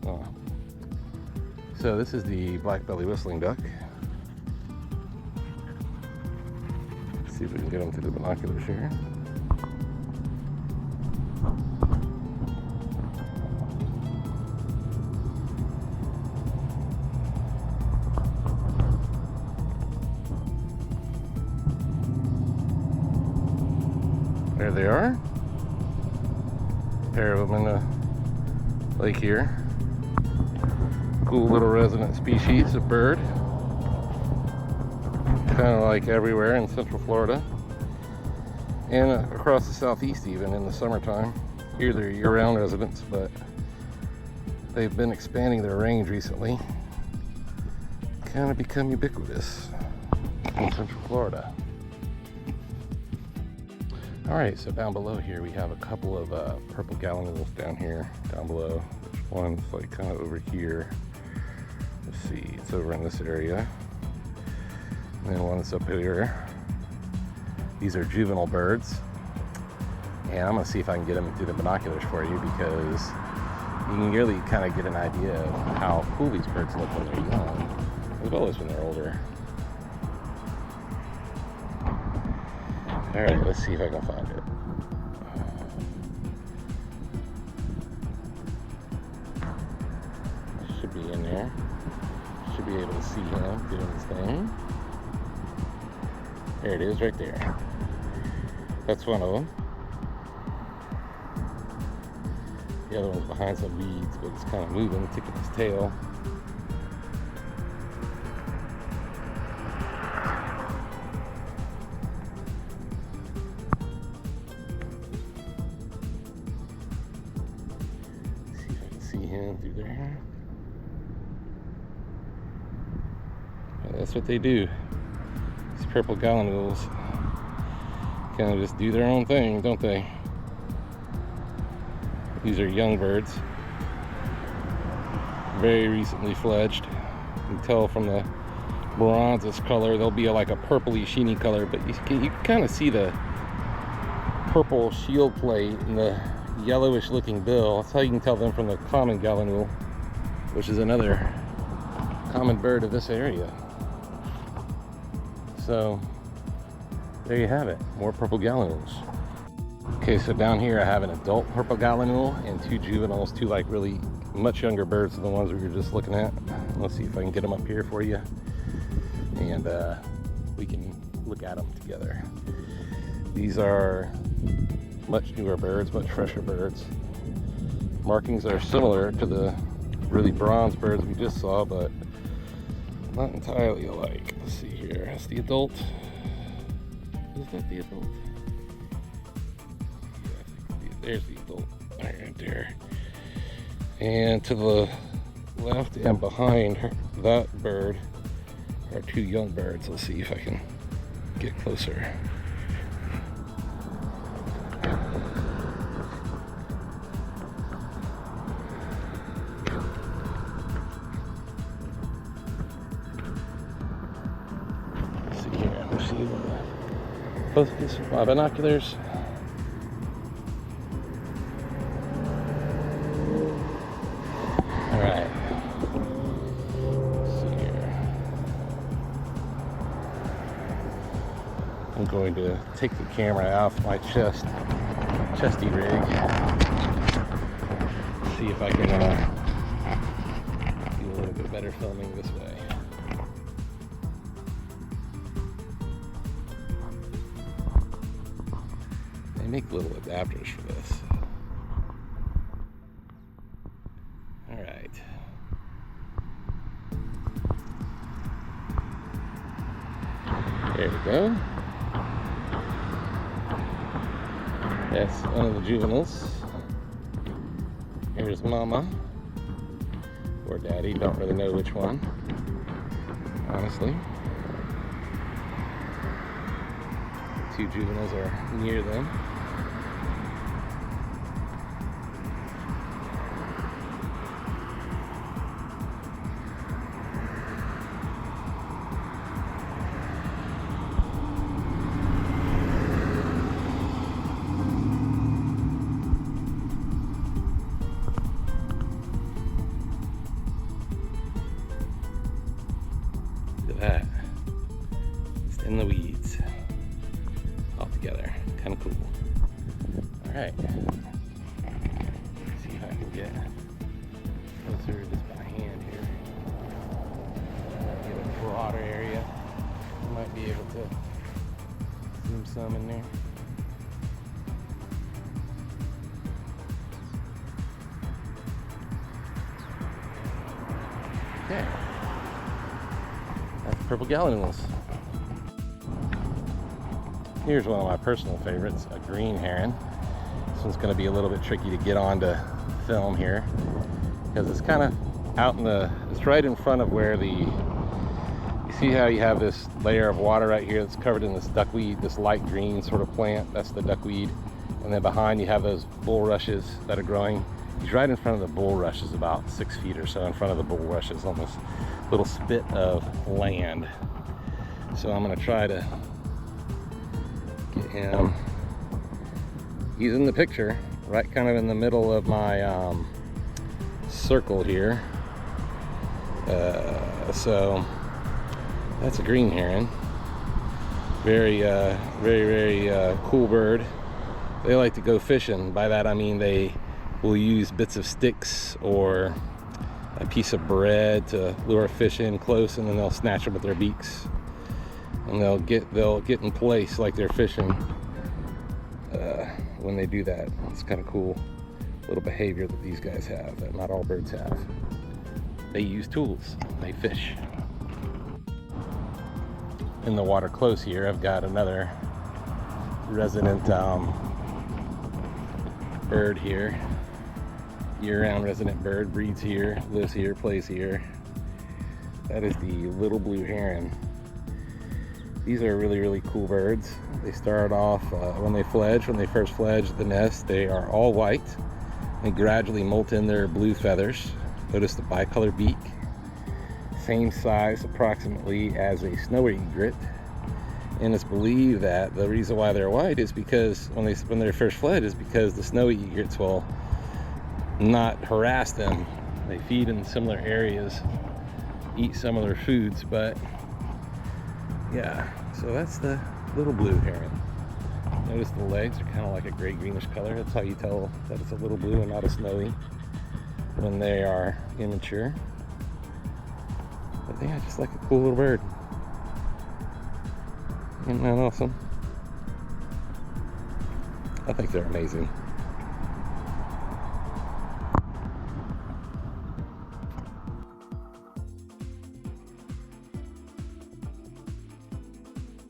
Oh. So this is the black-bellied whistling duck. Let's see if we can get them through the binoculars here. There they are. A pair of them in the lake here. Cool little resident species of bird. Kind of like everywhere in Central Florida. And across the southeast even in the summertime. Here they're year-round residents, but they've been expanding their range recently. Kind of become ubiquitous in Central Florida. Alright, so down below here we have a couple of purple gallinules down here, down below. One's like kind of over here. Let's see, it's over in this area. And then one's up here. These are juvenile birds. And I'm going to see if I can get them through the binoculars for you, because you can really kind of get an idea of how cool these birds look when they're young, as well as when they're older. Alright, let's see if I can find it. Should be in there. Should be able to see him doing his thing. There it is, right there. That's one of them. The other one's behind some weeds, but it's kind of moving, ticking his tail. See him through there. That's what they do. These purple gallinules kind of just do their own thing, don't they? These are young birds, very recently fledged. You can tell from the bronzes color, they'll be like a purpley, sheeny color, but you can kind of see the purple shield plate and the yellowish looking bill. That's how you can tell them from the common gallinule, which is another common bird of this area. So there you have it, more purple gallinules. Okay, so down here I have an adult purple gallinule and two juveniles, two like really much younger birds than the ones we were just looking at. Let's see if I can get them up here for you, and we can look at them together. These are much newer birds, much fresher birds. Markings are similar to the really bronze birds we just saw, but not entirely alike. Let's see here. That's the adult. Is that the adult? Yeah, there's the adult right there. And to the left and behind that bird are two young birds. Let's see if I can get closer. Both of these are binoculars. All right. Let's see here. I'm going to take the camera off my chesty rig. See if I can do a little bit better filming this way. Make little adapters for this. All right. There we go. That's one of the juveniles. Here's Mama or Daddy. Don't really know which one, honestly. Two juveniles are near them. together. Kind of cool. All right. Let's see if I can get closer just by hand here. Get a broader area. I might be able to zoom some in there. Okay. That's purple gallinules. Here's one of my personal favorites, a green heron. This one's going to be a little bit tricky to get onto film here because it's kind of out in the, it's right in front of where the, you see how you have this layer of water right here that's covered in this duckweed, this light green sort of plant, that's the duckweed. And then behind you have those bulrushes that are growing. He's right in front of the bulrushes, about 6 feet or so in front of the bulrushes on this little spit of land. So I'm going to try to get him. He's in the picture, right kind of in the middle of my circle here. So that's a green heron. Very cool bird. They like to go fishing. By that I mean they will use bits of sticks or a piece of bread to lure a fish in close, and then they'll snatch them with their beaks, and they'll get in place like they're fishing when they do that. It's kind of cool little behavior that these guys have that not all birds have. They use tools, they fish. In the water close here, I've got another resident bird here. Year-round resident bird, breeds here, lives here, plays here. That is the little blue heron. These are really cool birds. They start off when they first fledge the nest, they are all white and gradually molt in their blue feathers. Notice the bicolor beak, same size approximately as a snowy egret. And it's believed that the reason why they're white is because when they're first fledged is because the snowy egrets will not harass them. They feed in similar areas, eat similar foods, but yeah, so that's the little blue heron. Notice the legs are kind of like a gray greenish color. That's how you tell that it's a little blue and not a snowy when they are immature. But yeah, just like a cool little bird. Isn't that awesome? I think they're amazing.